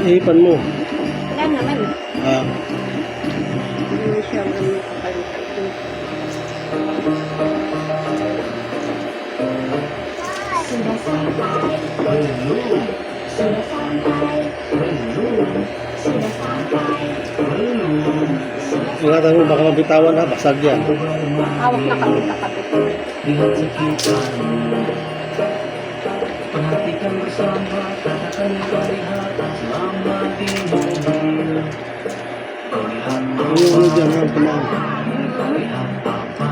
Ihipan mo. Wala naman. Ah. Hindi siya makapalitan. Ingatan mo, baka mabitawan ha, basag yan. Hawak na kami kakapit. Lihat sekitar perhatikan bersama, katakan lihat selama di mobil. Kau lihat Yung dyan, tenang. kau lihat apa,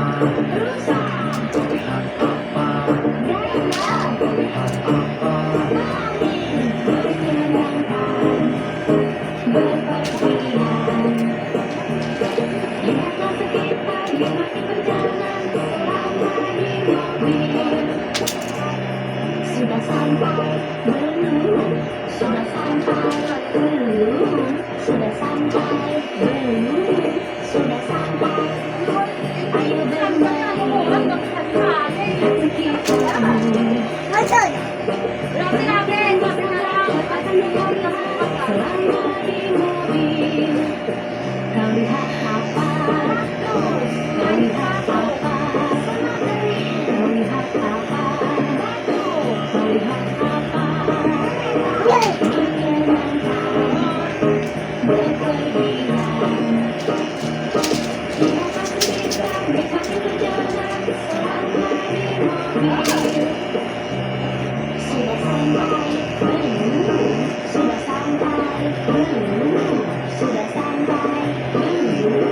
kau lihat apa, kau lihat apa. Sudah sampai belum? Sudah sampai belum? Sudah sampai belum? Sudah sampai. Ayo bermain sekitarmu. Selama di mobil, kau lihat apa? Kau lihat apa? Kau lihat apa? Kau lihat apa? Sudah sampai belum? Sudah sampai belum? Sudah sampai belum?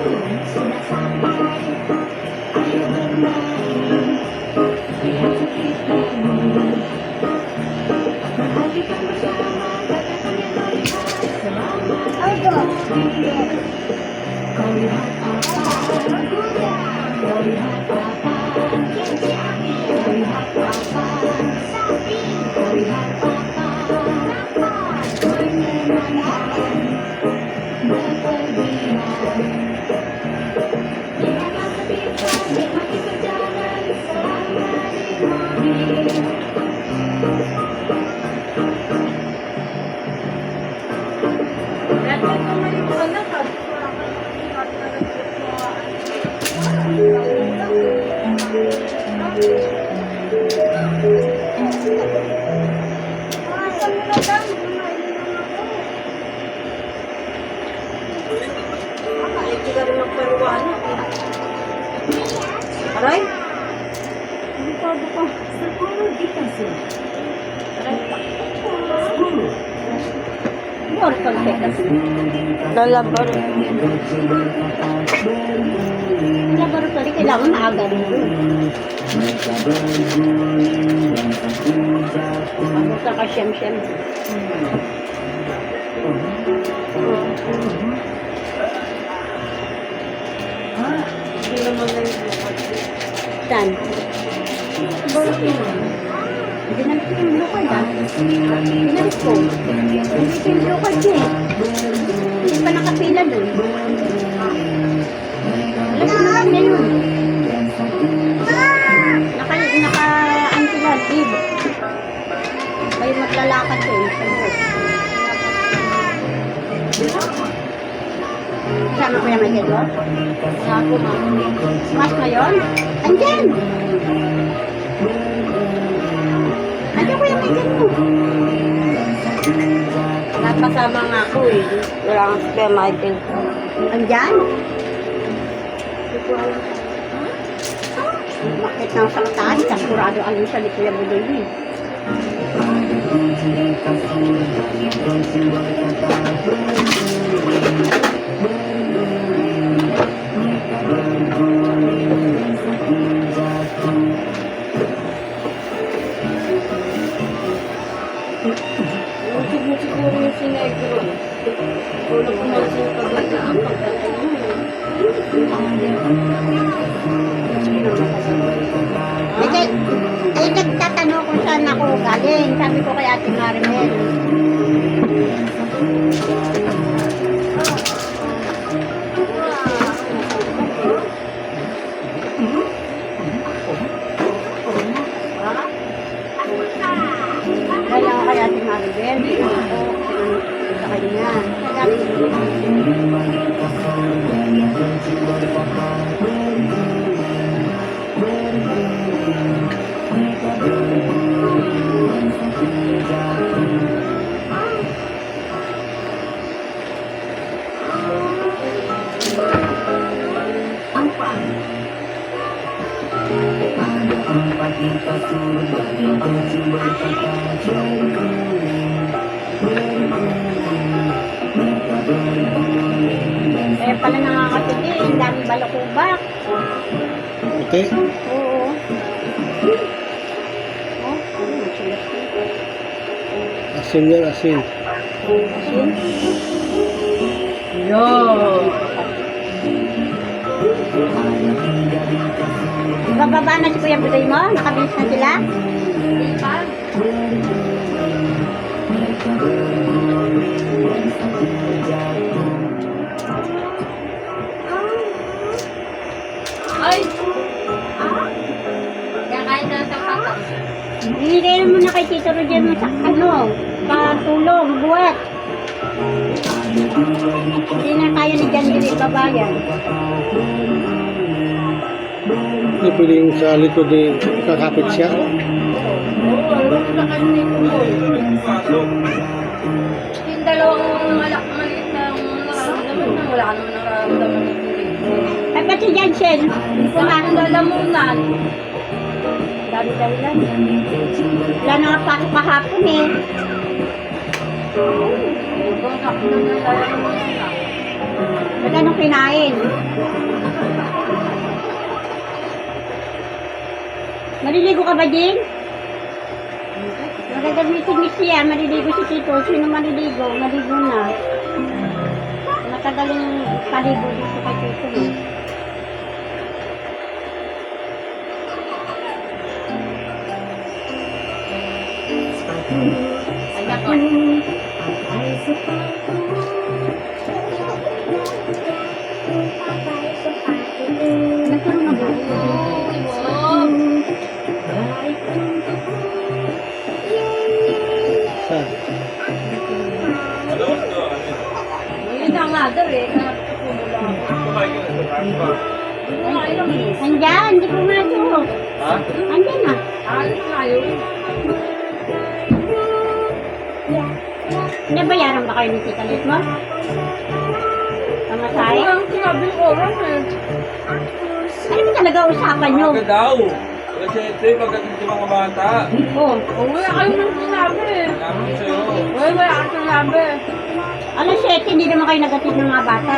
Sudah sampai. Ayo bermain, lihat sekitarmu. Perhatikan bersama, katakan yang kau lihat selama di mobil. Kau lihat apa? Kau lihat apa? Kau lihat apa? Kau lihat apa? Menyenangkan, berpergian. Lihatlah sekitar, nikmati perjalanan selama di mobil. Aray? Ano pa ba pa? Siguro di kasi. Or konti kasi. Lalabar. Lalabar pa rin. Kailangan maaga rin. Ano sa kasyem-syem. Hindi naman na yung Saan? Ginamit ko yung blue card ah. Ginamit ko. Ginamit ko yung blue card niya eh. Hindi pa nakapila dun. Alam ko naman na yun. Ano sila, live. Kayo maglalakad dun. Sama ko yung mga doon? Ako, mas ngayon? Andyan! Andyan ko yung mga mo. Napasama nga ako eh. Wala kang spare Michael. Andyan? Bakit nang sa taas? Kasurado alin siya ni Kuya Budoy eh. Siguro yung sinegro. Kung nakumansin yung paglalaan, pagdating ay nagtatanong kung saan ako galing. Sabi ko kay Ate Marimel. Kaya pala nakakatigi, ang dami balakubak. Okay. Oo. Oh, masulat ko. Asin yan, asin. Asin. Yo. Bababa na si Kuya Budoy mo? Nakabilis na sila? Hindi pa. Ay! Kakain na sa pata. Binigay mo na kay Tito Roger mo sa patulong, buwet. Hindi na kaya ni Jan Dili babayan. Hindi pwedeng sa likod ni kakapit siya. Yung dalawang maliit na nararamdaman na wala ka naman nararamdaman ng tuloy. Ay, ba't si Jansen? Hindi ko Kumain ng lalamunan. Dami-dami lang. Wala na nga pasok kahapon eh. Kung kapit ng lalamunan na. Ba't anong kinain? Maliligo ka ba, Jing? Magagamitin ni siya, maliligo si Tito. Sino maliligo? Maligo na. Matagal yung paligo dito kay Tito. Ayan ko. Nagkaroon na ba? Saan? Yun na nga daw eh. Kumula ako. Kumain lang eh. Andyan, hindi ko nga ito. Ha? Andyan na. Alis na yun. Nabayaran ba kayo ni Tita Liz mo? Pamasahe? Ang sinabi ko oras eh. Ano ba talaga usapan nyo? Aga daw. Kasi ito yung pagdating sa mga bata. Oh, Wala kayo nang sinabi eh. Namin ko sa'yo. Wala ka sinabi. alas 7, hindi naman kayo nagatid ng mga bata.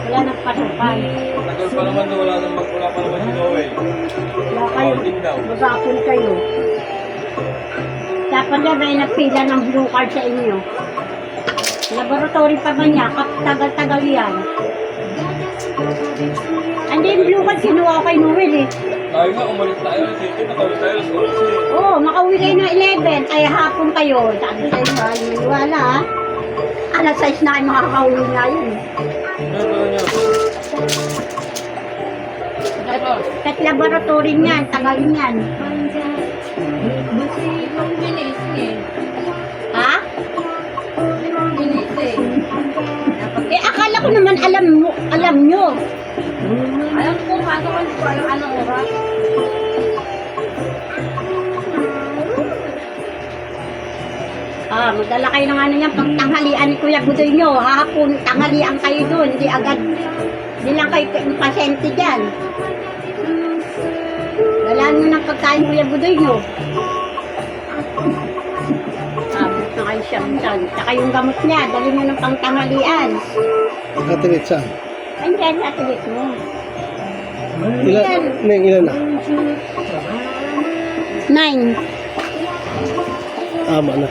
Wala nagpasukan. Tagal pa naman daw. Wala pa naman si Noel. Wala kayo. Outing daw. Magapon kayo. Dapat na may nagpila ng blue card sa inyo. Laboratory pa ba niya? Tagal-tagal yan. Hindi yung blue card kinuha ko kay Noel eh. Tayo nga, umalis tayo. Sige, nakawin tayo. Alas 11. Oo, makauwi kayo na 11. Ay, hapon kayo. Sabi sa inyo, maniwala ha. Alas 6 na kayo makakauwi nga yun. Ano ba niyo? Kahit laboratory niyan, tagal niyan. Yung binis eh. Ha? Yung binis eh. Eh, akala ko naman alam nyo. Alam ko kaso ko hindi ko alam anong oras. Ah, magdala kayo ng ano yan, pag tanghalian ni Kuya Budoy nyo, hapon, tanghalian kayo dun, hindi agad, hindi lang kayo pasyente dyan. Dalaan nyo ng pagkain Kuya Budoy nyo. Abot na kayo siyang dyan. Saka yung gamot niya, dali nyo ng pangtanghalian. Katingit saan? Andyan, atilit mo. Ilan? Neng, ilan na? 9. Tama na.